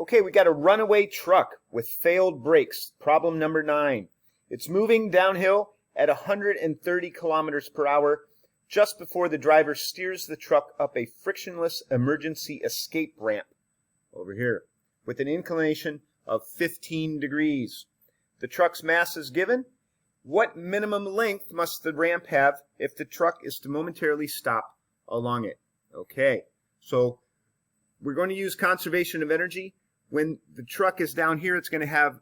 Okay, we got a runaway truck with failed brakes. Problem number 9. It's moving downhill at 130 kilometers per hour just before the driver steers the truck up a frictionless emergency escape ramp over here with an inclination of 15 degrees. The truck's mass is given. What minimum length must the ramp have if the truck is to momentarily stop along it? Okay, so we're going to use conservation of energy. When the truck is down here, it's going to have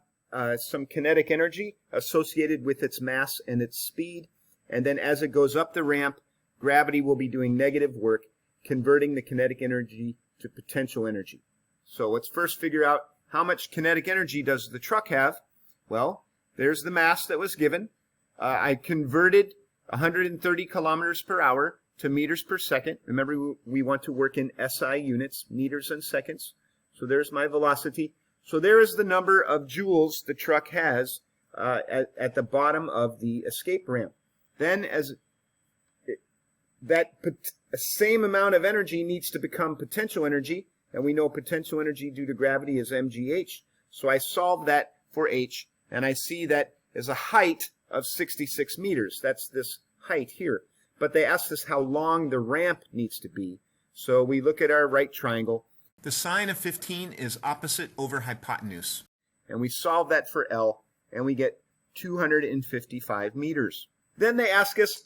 some kinetic energy associated with its mass and its speed. And then as it goes up the ramp, gravity will be doing negative work, converting the kinetic energy to potential energy. So let's first figure out how much kinetic energy does the truck have. Well, there's the mass that was given. I converted 130 kilometers per hour to meters per second. Remember, we want to work in SI units, meters and seconds. So there's my velocity. So there is the number of joules the truck has at the bottom of the escape ramp. Then that same amount of energy needs to become potential energy, and we know potential energy due to gravity is mgh. So I solve that for h, and I see that is a height of 66 meters. That's this height here. But they asked us how long the ramp needs to be. So we look at our right triangle. The sine of 15 is opposite over hypotenuse. And we solve that for L, and we get 255 meters. Then they ask us,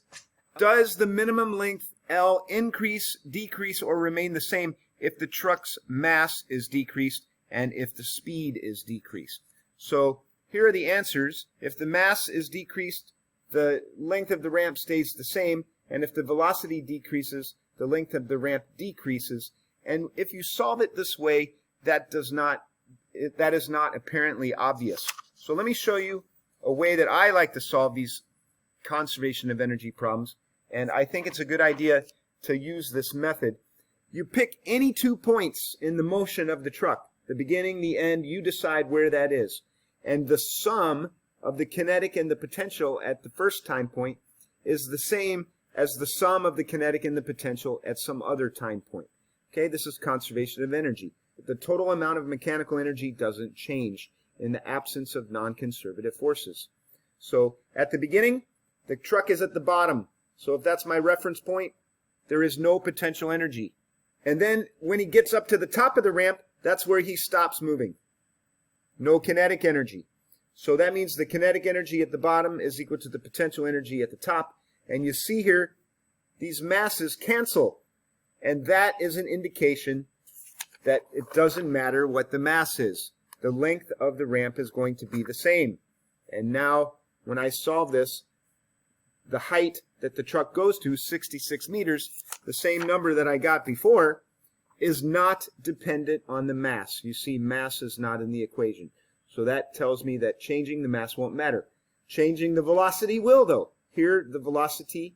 does the minimum length L increase, decrease, or remain the same if the truck's mass is decreased and if the speed is decreased? So here are the answers. If the mass is decreased, the length of the ramp stays the same, and if the velocity decreases, the length of the ramp decreases. And if you solve it this way, that is not apparently obvious. So let me show you a way that I like to solve these conservation of energy problems, and I think it's a good idea to use this method. You pick any 2 points in the motion of the truck, the beginning, the end, you decide where that is. And the sum of the kinetic and the potential at the first time point is the same as the sum of the kinetic and the potential at some other time point. Okay, this is conservation of energy. The total amount of mechanical energy doesn't change in the absence of non-conservative forces. So at the beginning, the truck is at the bottom. So if that's my reference point, there is no potential energy. And then when he gets up to the top of the ramp, that's where he stops moving. No kinetic energy. So that means the kinetic energy at the bottom is equal to the potential energy at the top. And you see here, these masses cancel. And that is an indication that it doesn't matter what the mass is. The length of the ramp is going to be the same. And now, when I solve this, the height that the truck goes to, 66 meters, the same number that I got before, is not dependent on the mass. You see, mass is not in the equation. So that tells me that changing the mass won't matter. Changing the velocity will, though. Here, the velocity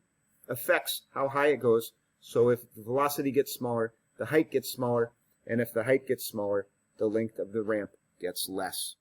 affects how high it goes. So if the velocity gets smaller, the height gets smaller, and if the height gets smaller, the length of the ramp gets less.